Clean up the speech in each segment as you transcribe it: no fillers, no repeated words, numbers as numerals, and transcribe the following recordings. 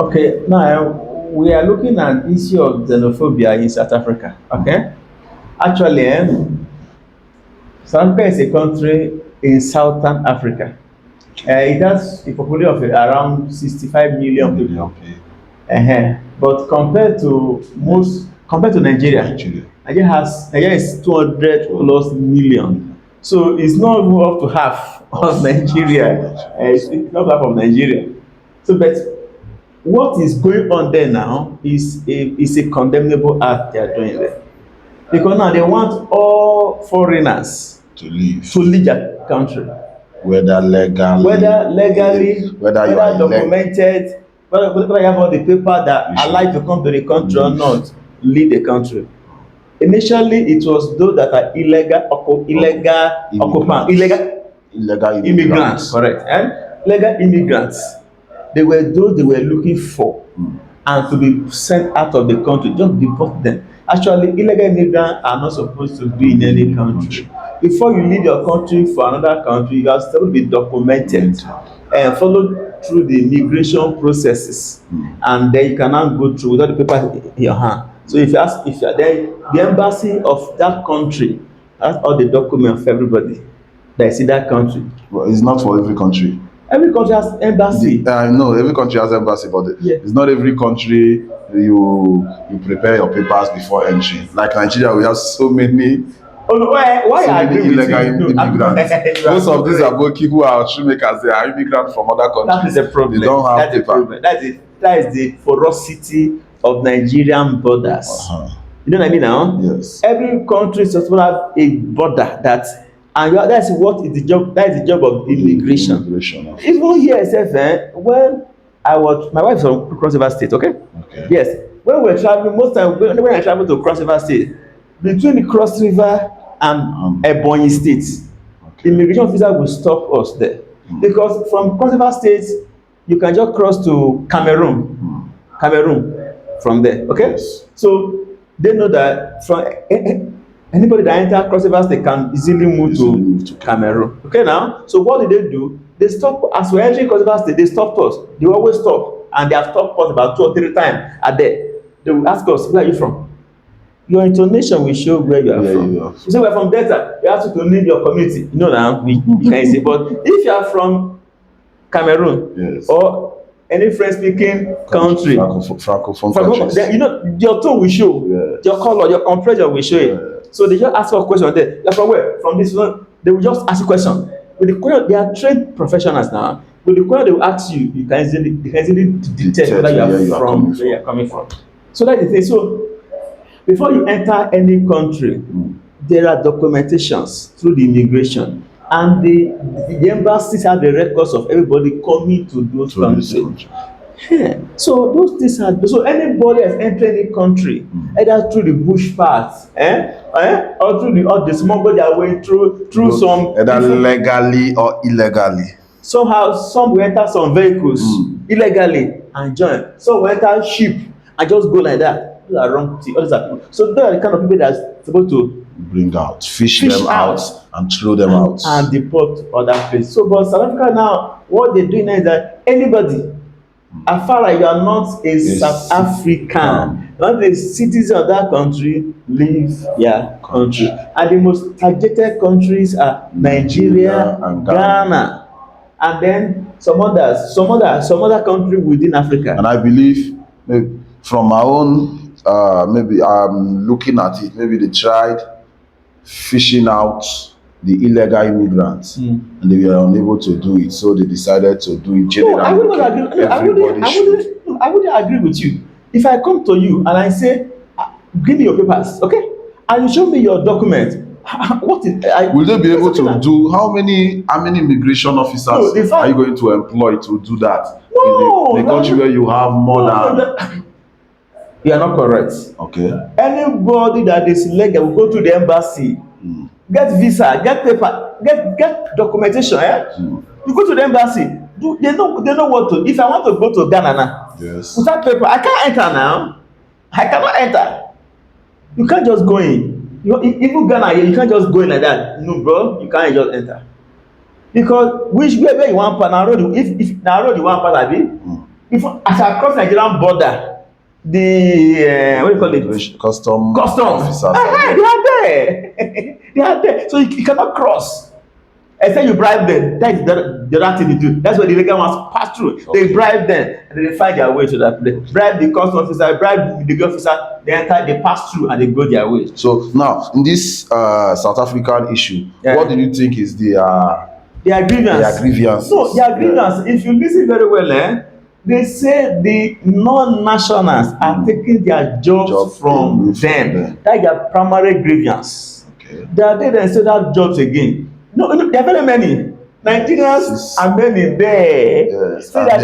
Okay, now we are looking at issue of xenophobia in South Africa. Okay, actually, South Africa is a country in Southern Africa. It has a population of around 65 million Maybe people. okay. But compared to Nigeria, Nigeria. Nigeria is 200 plus million. So it's not even up to half of Nigeria. It's not half of Nigeria. So, but what is going on there now is a condemnable act they are doing there, because now they want all foreigners To leave. to leave their country, Whether legally, whether legally, whether you whether are documented, whether you have all the paper that You allow should you to come to the country or leave. not, leave the country. Initially it was those that are illegal immigrants, correct, and legal immigrants. They were those they were looking for, and to be sent out of the country, just deport them. Actually, illegal immigrants are not supposed to be in any country. Before you leave your country for another country, you have to be documented and follow through the immigration processes, and then you can now go through without the paper in your hand. So if you are there, the embassy of that country has all the documents of everybody that is in that country. Well, it's not for every country. Every country has embassy. No, every country has embassy, but Yeah. it's not every country you prepare your papers before entry. Like Nigeria, we have so many Oh no, why so I many agree with you? illegal No, immigrants. Most of these aboki who are shoemakers, they are immigrants from other countries. that is a problem. They don't have That's a paper. problem. That is the ferocity of Nigerian borders. You know what I mean now? Yes. Every country is supposed to have a border that's what is the job. That is the job of immigration. Immigration. Even here, when my wife is from Cross River State, okay? Okay. Yes. When we're traveling, most time when I travel to Cross River State, between the Cross River and Ebonyi State, immigration officer will stop us there. Because from Cross River State, you can just cross to Cameroon. Cameroon from there, okay? Yes. So they know that from anybody that enter Cross River State can easily move to Cameroon. Okay now? So what did they do? They stop as we're entering Cross River State, they stopped us. They always stop, and they have stopped us about 2 or 3 times a day. They will ask us, where are you from? Your intonation will show where you are from. You say we're from Delta, you have to name your community. You know now, we can say. But if you are from Cameroon, yes, or any French-speaking country, francophone countries, then you know your tone will show, yes, your color, your complexion will show it. So they just ask us a question there. You're from where? From this one. They will just ask a question. With the question, they are trained professionals now. With the question they will ask you, you can easily detect whether you are from where you are coming from. So that's the thing. So before you enter any country, there are documentations through the immigration, and the embassies have the records of everybody coming to those countries. Yeah. So those things are so anybody has entered any country, either through the bush path, or through the smuggle their way through some either legally or illegally. Somehow some will enter some vehicles illegally and join. Some will enter ship and just go like that. Those are wrong things. All these are people. So those are the kind of people that's supposed to bring out, fish them out and throw them out and deport other places. So but South Africa now, what they're doing now is that anybody, as far as you are not a South African, not a citizen of that country, leave their country. And the most targeted countries are Nigeria and Ghana, and then some other country within Africa. And I believe maybe from my own, maybe I'm looking at it, maybe they tried fishing out the illegal immigrants, and they were unable to do it, so they decided to do it generally. No, I wouldn't agree with you. If I come to you and I say, give me your papers, okay, and you show me your document, what is will they be able to do how many immigration officers are you going to employ to do that? No, in a country where you have more than you are not correct. Okay. Anybody that is legal will go to the embassy, get visa, get paper, get documentation. You go to the embassy. They know what to. If I want to go to Ghana now, yes, without paper, I can't enter now. I cannot enter. You can't just go in. Even Ghana, you can't just go in like that. No, bro, you can't just enter. Because where you want pass na road, if na road you want pass, abi, Before, as I cross Nigerian border, the what do you call it? Custom Customs. officers are They there. are there. They are there. So you cannot cross. Except you bribe them. That is the other thing you do. That's what the illegal ones pass through. Okay. They bribe them and then they find their way to that place. Bribe the custom officer, bribe the officer, they enter, they pass through and they go their way. So now, in this South African issue, Yeah. what do you think is Their grievance. their grievances? No, their grievance. If you listen very well, they say the non-nationals are taking their jobs from them. That's their primary grievance. Okay. They are there and still have jobs again. No, there are very many. Nigerians are many there. Yes, Still and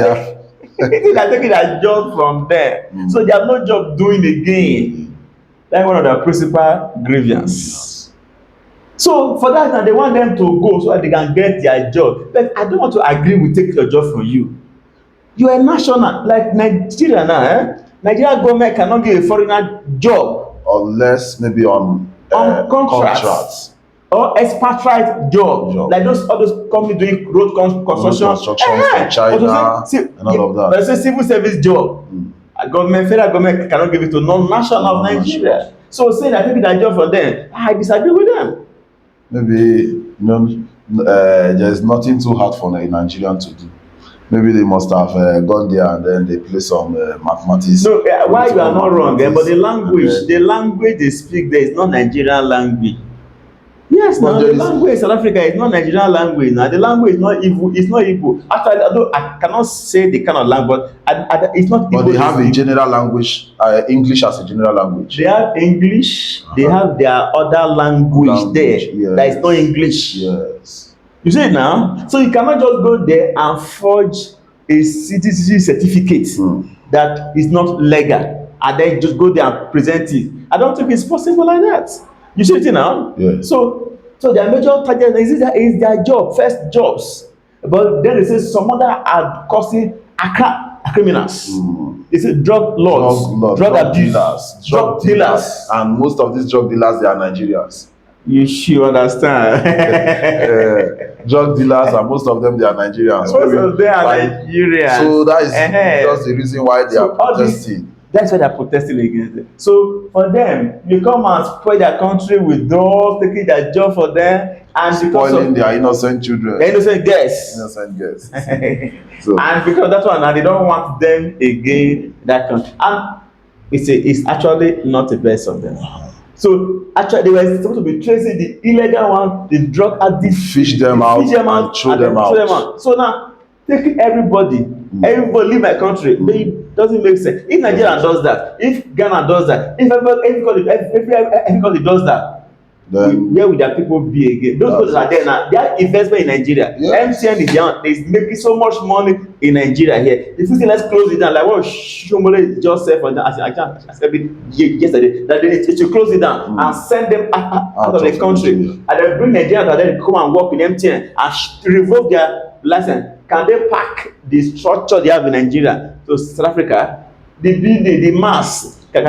they are taking their job from there. So they have no job doing again. That's one of their principal grievances. So for that, they want them to go so that they can get their job. But I don't want to agree with taking your job from you. You are a national, like Nigeria now. Nigeria government cannot give a foreigner job unless maybe on contracts or expatriate job. Like all those companies doing road construction from China and all of that. But say civil service job. Federal government cannot give it to non-national of Nigeria. So saying that taking that job from them, I disagree with them. Maybe there's nothing too hard for a Nigerian to do. Maybe they must have gone there and then they play some mathematics. No, why you are not wrong, but the language they speak there is not Nigerian language. Yes, now the language in South Africa is not Nigerian language. Now the language is not Igbo. It's not Igbo. Actually, although I cannot say the kind of language, it's not Igbo. But they have a general language, English as a general language. They have English. They have their other language there. Yes. That is not English. Yes. You see it now? So you cannot just go there and forge a citizenship certificate that is not legal and then just go there and present it. I don't think it's possible like that. You see it now? Yeah. So their major target is their job, first jobs. But then they say some other are causing criminals. They say drug lords, drug abuse, drug dealers. And most of these drug dealers, they are Nigerians. You should understand. Drug dealers, and most of them, they are Nigerians. Most of them are Nigerians. So that is just the reason why they are protesting. That's why they are protesting against it. So for them, you come and spoil their country with those taking their job for them and spoiling their innocent children. Their innocent girls. Innocent girls. And because that's why now they don't want them again that country. And it's actually not the best of them. So actually they were supposed to be tracing the illegal one, the drug addict, fish them out and throw them out. So now taking everybody leave my country, it doesn't make sense. If Nigeria does that, if Ghana does that, if everybody does that, then where will their people be again? Those people that are there now, they are investment in Nigeria. Yes. MTN is making so much money in Nigeria here. If you say let's close it down, like what Shomole just said for them, I said yesterday, that they should close it down and send them out of the country. And then bring Nigerians and then come and work in MTN and revoke their license. Can they pack the structure they have in Nigeria to South Africa? The mass. That's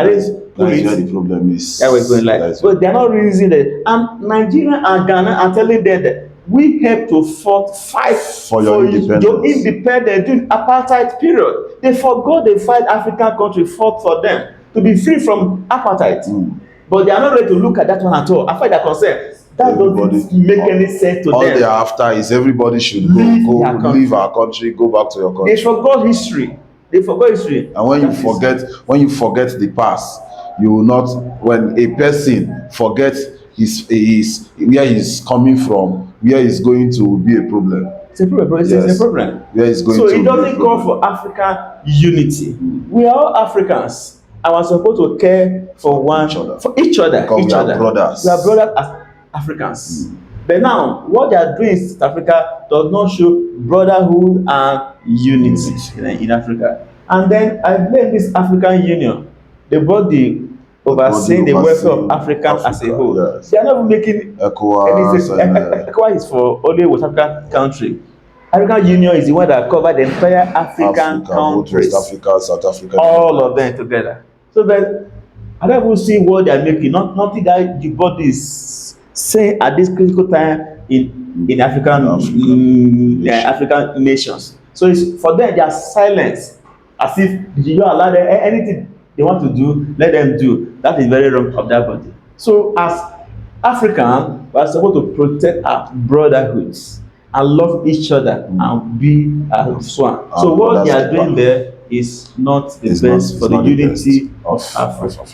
where the problem is. That was going like. But they are not reasoning that. And Nigeria and Ghana are telling them that we have to fight for your independence. Your independence during apartheid period. They forgot the fight African country fought for them to be free from apartheid. But they are not ready to look at that one at all. I find that concern. That doesn't make any sense to them. All they are after is everybody should leave our country, go back to your country. They forgot history. And when you forget the past, you will not. When a person forgets his where he's coming from, where he's going to be a problem. It's a problem. It's a problem. Where he's going so to it doesn't call for African unity. We are all Africans. And we're supposed to care for each other. We are brothers. We are brothers as Africans. But now, what they are doing in South Africa does not show brotherhood and unity in Africa. And then I blame this African Union, the body overseeing the welfare of Africa as a whole. Yes. They are not making ECOWAS. ECOWAS is for only West African country. African Union is the one that covers the entire African countries. West Africa, South Africa. All of them together. So that I don't even see what they are making. Nothing that the body is saying at this critical time in African nations. So it's for them, they are silence. as if you don't allow them anything they want to do, let them do. That is very wrong of that body. So as African, we are supposed to protect our brotherhoods and love each other and be as one. So what they are doing there is not the best for the unity of Africa.